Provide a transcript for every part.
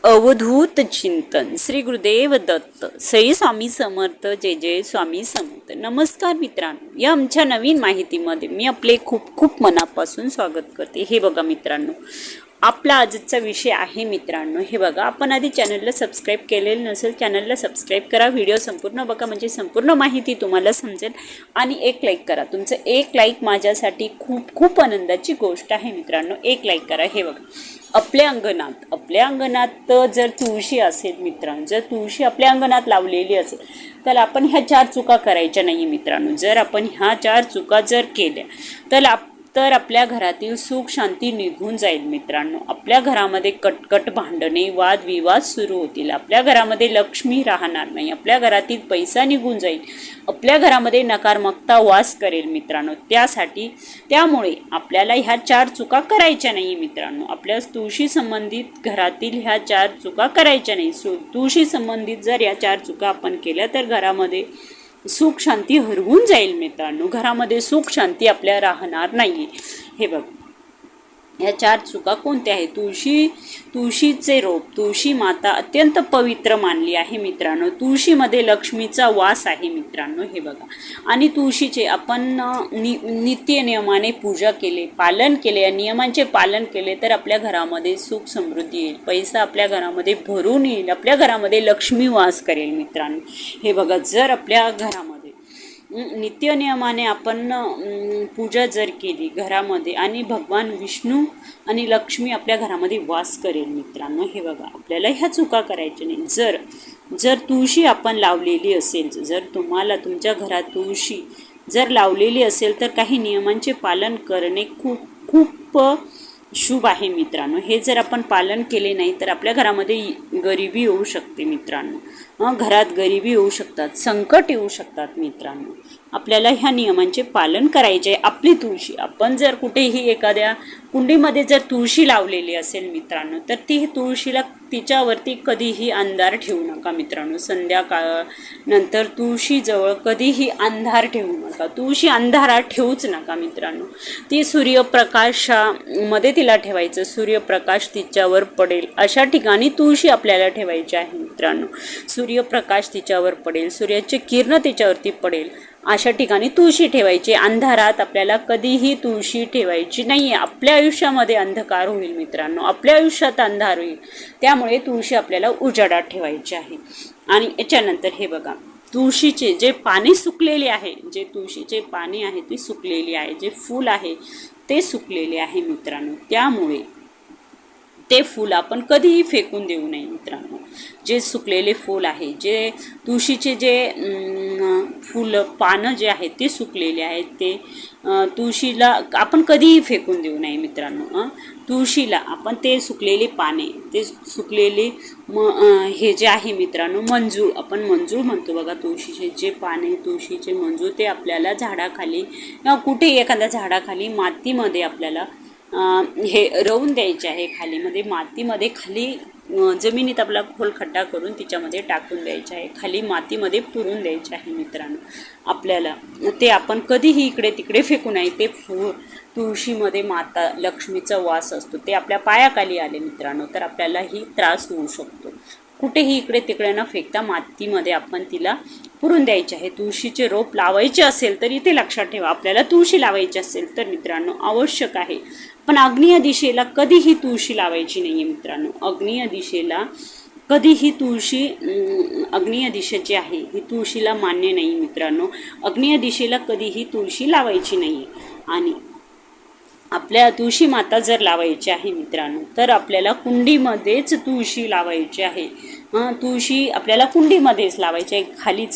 अवधूत चिंतन श्री गुरुदेव दत्त श्री स्वामी समर्थ. जय जय स्वामी समर्थ. नमस्कार मित्रांनो, या आमच्या नवीन माहितीमध्ये मी आपले खूप खूप मनापासून स्वागत करते. हे बघा मित्रांनो, आपला आजचा विषय आहे मित्रांनो, हे बघा, आपण आधी चॅनलला सबस्क्राईब केलेलं नसेल चॅनलला सबस्क्राईब करा, व्हिडिओ संपूर्ण बघा म्हणजे संपूर्ण माहिती तुम्हाला समजेल, आणि एक लाईक करा. तुमचं एक लाईक माझ्यासाठी खूप खूप आनंदाची गोष्ट आहे मित्रांनो. एक लाईक करा. हे बघा, आपल्या अंगणात जर तुळशी असेल मित्रांनो, जर तुळशी आपल्या अंगणात लावलेली असेल तर आपण ह्या 4 चुका करायच्या नाही मित्रांनो. जर आपण ह्या 4 चुका जर केल्या तर आपल्या घरातील सुख शांती निघून जाईल मित्रांनो. आपल्या घरामध्ये कटकट, भांडणे, वादविवाद सुरू होतील. आपल्या घरामध्ये लक्ष्मी राहणार नाही. आपल्या घरातील पैसा निघून जाईल. आपल्या घरामध्ये नकारात्मकता वास करेल मित्रांनो. त्यामुळे आपल्याला ह्या 4 चुका करायच्या नाही मित्रांनो. आपल्या तुळशी संबंधित घरातील ह्या 4 चुका करायच्या नाही. तुळशी संबंधित जर या 4 चुका आपण केल्या तर घरामध्ये सुख शांती हरवून जाईल मित्रांनो. घरामध्ये सुख शांती आपल्या राहणार नाही. हे बघ, ह्या 4 चुका कोणत्या आहेत? तुळशीचे रोप, तुळशी माता अत्यंत पवित्र मानली आहे मित्रांनो. तुळशीमध्ये लक्ष्मीचा वास आहे मित्रांनो. हे बघा, आणि तुळशीचे आपण नित्य नियमाने पूजा केले, पालन केले, या नियमांचे पालन केले तर आपल्या घरामध्ये सुख समृद्धी येईल. पैसा आपल्या घरामध्ये भरून येईल. आपल्या घरामध्ये लक्ष्मी वास करेल मित्रांनो. हे बघा, जर आपल्या घरामध्ये नित्य नियमाने आपण पूजा जर केली घरामध्ये, आणि भगवान विष्णू आणि लक्ष्मी आपल्या घरामध्ये वास करेल मित्रांनो. हे बघा, आपल्याला ह्या चुका करायच्या नाही. जर तुळशी आपण लावलेली असेल, जर तुम्हाला तुमच्या घरात तुळशी जर लावलेली असेल तर काही नियमांचे पालन करणे खूप खूप शुभ आहे मित्रांनो. हे जर आपण पालन केले नाही तर आपल्या घरामध्ये गरिबी येऊ शकते मित्रांनो. घरात गरिबी येऊ शकतात, संकट येऊ शकतात मित्रांनो. आपल्याला ह्या नियमांचे पालन करायचे आहे. आपली तुळशी, आपण जर कुठेही एखाद्या कुंडीमध्ये जर तुळशी लावलेली असेल मित्रांनो तर ती तुळशीला तिच्यावरती कधीही अंधार ठेवू नका मित्रांनो. संध्याकाळनंतर तुळशीजवळ कधीही अंधार ठेवू नका. तुळशी अंधारात ठेवूच नका मित्रांनो. ती सूर्यप्रकाशामध्ये तिला ठेवायचं. सूर्यप्रकाश तिच्यावर पडेल अशा ठिकाणी तुळशी आपल्याला ठेवायची आहे मित्रांनो. सूर्यप्रकाश तिच्यावर पडेल, सूर्याचे किरण तिच्यावरती पडेल अशा ठिकाणी तुळशी ठेवायची. अंधारात आपल्याला कधीही तुळशी ठेवायची नाही. आपल्या आयुष्यामध्ये अंधकार होईल मित्रांनो. आपल्या आयुष्यात अंधार होईल. त्यामुळे तुळशी आपल्याला उजाडात ठेवायची आहे. आणि याच्यानंतर हे बघा, तुळशीचे जे पाने सुकलेले आहे, जे तुळशीचे पाने आहे ती सुकलेली आहे, जे फूल आहे ते सुकलेले आहे मित्रांनो. त्यामुळे ते फूल आपण कधीही फेकून देऊ नये मित्रांनो. जे सुकलेले फूल आहे, जे तुळशीचे जे पानं जे आहेत ते सुकलेले आहेत, ते तुळशीला आपण कधीही फेकून देऊ नये मित्रांनो. तुळशीला आपण ते सुकलेले पाने, ते सुकलेले हे जे आहे मित्रांनो, मंजूळ, आपण मंजूळ म्हणतो बघा. तुळशीचे जे पाने, तुळशीचे मंजूळ, ते आपल्याला झाडाखाली किंवा कुठे एखाद्या झाडाखाली मातीमध्ये आपल्याला हे रवून द्यायचे आहे. खालीमध्ये मातीमध्ये खाली जमिनीत आपला खोल खड्डा करून तिच्यामध्ये टाकून द्यायचे आहे. खाली मातीमध्ये पुरून द्यायचे आहे मित्रांनो. आपल्याला ते आपण कधीही इकडे तिकडे फेकू नये. ते तुळशीमध्ये माता लक्ष्मीचा वास असतो. ते आपल्या पायाखाली आले मित्रांनो तर आपल्यालाही त्रास होऊ शकतो. कुठेही इकडे तिकडे न फेकता मातीमध्ये आपण तिला पुरून द्यायचे आहे. तुळशीचे रोप लावायचे असेल तर इथे लक्षात ठेवा, आपल्याला तुळशी लावायची असेल तर मित्रांनो आवश्यक आहे, पण आग्नेय दिशेला कधीही तुळशी लावायची नाही मित्रांनो. आग्नेय दिशेला कधीही तुळशी, आग्नेय दिशा जी आहे ही तुळशीला मान्य नाही मित्रांनो. आग्नेय दिशेला कधीही तुळशी लावायची नाही. आणि आपल्या तुळशी माता जर लावायची आहे मित्रांनो तर आपल्याला कुंडीमध्येच तुळशी लावायची आहे. तुळशी आपल्याला कुंडीमध्येच लावायची आहे. खाली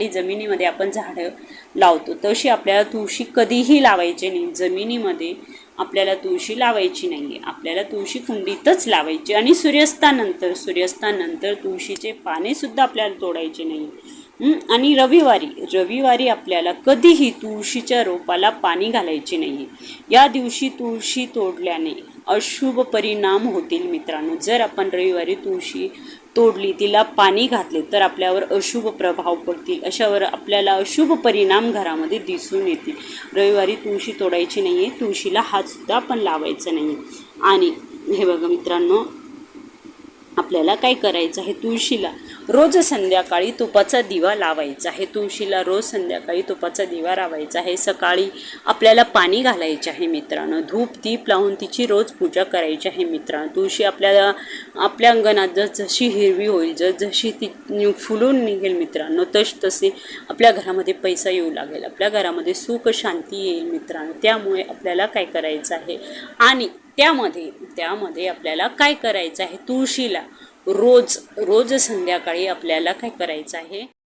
जमिनीमध्ये आपण झाडं लावतो तशी आपल्याला तुळशी कधीही लावायची नाही. जमिनीमध्ये आपल्याला तुळशी लावायची नाही. आपल्याला तुळशी कुंडीतच लावायची. आणि सूर्यास्तानंतर तुळशीचे पाने सुद्धा आपल्याला तोडायचे नाही. आणि रविवारी आपल्याला कधीही तुळशीच्या रोपाला पाणी घालायचे नाही. या दिवशी तुळशी तोडल्याने अशुभ परिणाम होतील मित्रांनो. जर आपण रविवारी तुळशी तोडली, तिला पाणी घातले तर आपल्यावर अशुभ प्रभाव पडतील, अशावर आपल्याला अशुभ परिणाम घरामध्ये दिसून येतील. रविवारी तुळशी तोडायची नाही आहे, तुळशीला हातसुद्धा आपण लावायचा नाही आहे. आणि हे बघा मित्रांनो, आपल्याला काय करायचं आहे, तुळशीला रोज संध्याकाळी तुपाचा दिवा लावायचा आहे. तुळशीला रोज संध्याकाळी तुपाचा दिवा लावायचा आहे. सकाळी आपल्याला पाणी घालायचे आहे मित्रांनो. धूप दीप लावून तिची रोज पूजा करायची आहे मित्रांनो. तुळशी आपल्या अंगणात जशी हिरवी होईल, जशी ती फुलून निघेल मित्रांनो, तसे आपल्या घरामध्ये पैसा येऊ लागेल, आपल्या घरामध्ये सुख शांती येईल मित्रांनो. त्यामुळे आपल्याला काय करायचं आहे, आणि त्यामध्ये आपल्याला काय करायचं आहे, तुळशीला रोज संध्याकाळी आपल्याला काय करायचं आहे,